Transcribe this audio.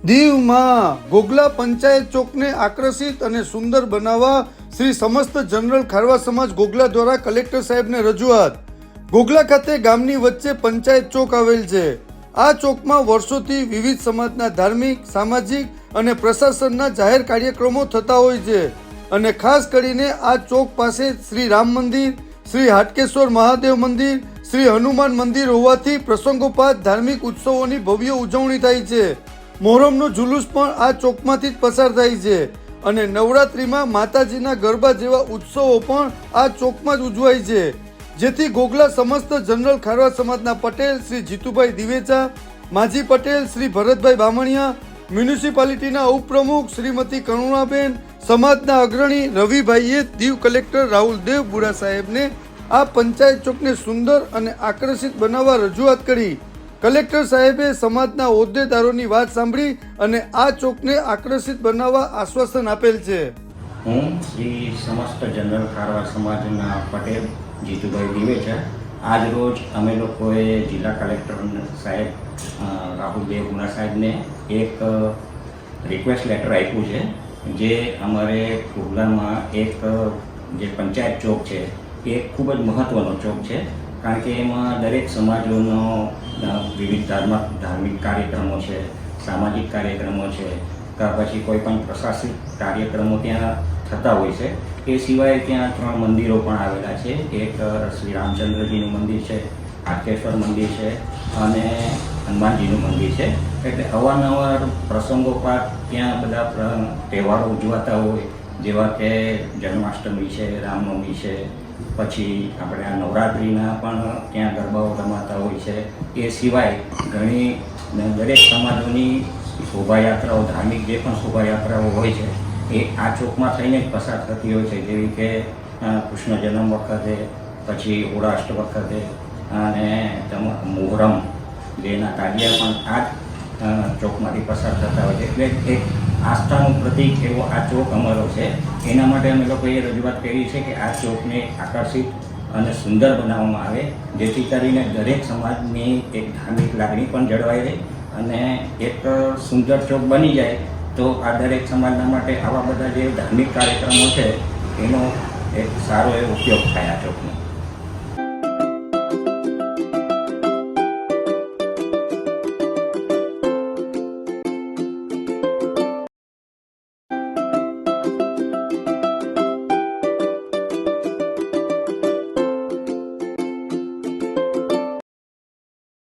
દીવમાં ઘોઘલા પંચાયત ચોકને આકર્ષિત અને સુંદર બનાવવા શ્રી સમસ્ત જનરલ ખારવા સમાજ ઘોઘલા દ્વારા કલેક્ટર સાહેબને રજૂઆત। ઘોઘલા ખાતે ગામની વચ્ચે પંચાયત ચોક આવેલ છે। આ ચોકમાં વર્ષોથી વિવિધ સમાજના ધાર્મિક, સામાજિક અને પ્રશાસનના જાહેર કાર્યક્રમો થતા હોય છે અને ખાસ કરીને આ ચોક પાસે શ્રી રામ મંદિર, શ્રી હાટકેશ્વર મહાદેવ મંદિર, શ્રી હનુમાન મંદિર હોવાથી પ્રસંગોપાત ધાર્મિક ઉત્સવોની ભવ્ય ઉજવણી થાય છે। મોહરમનો જુલુસ પણ આ ચોકમાંથી જ પસાર થાય છે અને નવરાત્રિમાં માતાજીના ગરબા જેવા ઉત્સવો પણ આ ચોકમાં જ ઉજવાય છે, જેથી ઘોઘલા સમસ્ત જનરલ ખારવા સમાજના પટેલ શ્રી જીતુભાઈ દિવેચા, માજી પટેલ શ્રી ભરતભાઈ બામણિયા, મ્યુનિસિપાલિટીના ઉપપ્રમુખ શ્રીમતી કરુણાબેન, સમાજના અગ્રણી રવિભાઈએ દીવ કલેક્ટર રાહુલ દેવ બુરા સાહેબને આ પંચાયત ચોકને સુંદર અને આકર્ષિત બનાવવા રજૂઆત કરી। કલેક્ટર સાહેબે સમાજના હોદ્દેદારોની વાત સાંભળી અને આ ચોકને આકર્ષિત બનાવવા આશ્વાસન આપેલ છે। હું શ્રી સમસ્ત જનરલ ખારવા સમાજના પટેલ જીતુભાઈ દિવેચા આજ રોજ અમે લોકોએ જિલ્લા કલેક્ટર સાહેબ રાહુલ દેવ ગુના સાહેબને એક રિક્વેસ્ટ લેટર આપ્યું છે, જે અમારે ઘોઘલામાં એક જે પંચાયત ચોક છે એ ખૂબ જ મહત્ત્વનો ચોક છે, કારણ કે એમાં દરેક સમાજોનો વિવિધ ધાર્મિક કાર્યક્રમો છે, સામાજિક કાર્યક્રમો છે, કે પછી કોઈ પણ પ્રશાસનિક કાર્યક્રમો ત્યાં થતા હોય છે। એ સિવાય ત્યાં 3 મંદિરો પણ આવેલા છે। એક શ્રી રામચંદ્રજીનું મંદિર છે, હાટકેશ્વર મંદિર છે અને હનુમાનજીનું મંદિર છે। એટલે અવારનવાર પ્રસંગોપાત ત્યાં બધા તહેવારો ઉજવાતા હોય, જેવા કે જન્માષ્ટમી છે, રામનવમી છે, પછી આપણે આ નવરાત્રિના પણ ત્યાં ગરબાઓ રમાતા હોય છે। એ સિવાય ઘણી દરેક સમાજોની શોભાયાત્રાઓ, ધાર્મિક જે પણ શોભાયાત્રાઓ હોય છે એ આ ચોકમાં થઈને જ પસાર થતી હોય છે, જેવી કે કૃષ્ણ જન્મ વખતે, પછી હોળાષ્ટ વખતે અને મોહરમ જેના તાજિયા પણ આ જ ચોકમાંથી પસાર થતા હોય છે। એટલે એક આસ્થાનું પ્રતીક એવો આ ચોક અમારો છે। એના માટે અમે લોકોએ રજૂઆત કરી છે કે આ ચોકને આકર્ષિત અને સુંદર બનાવવામાં આવે, જેથી કરીને દરેક સમાજની એક ધાર્મિક લાગણી પણ જળવાઈ રહે અને એક સુંદર ચોક બની જાય તો આ દરેક સમાજના માટે આવા બધા જે ધાર્મિક કાર્યક્રમો છે એનો એક સારો એવો ઉપયોગ થાય આ ચોકનો।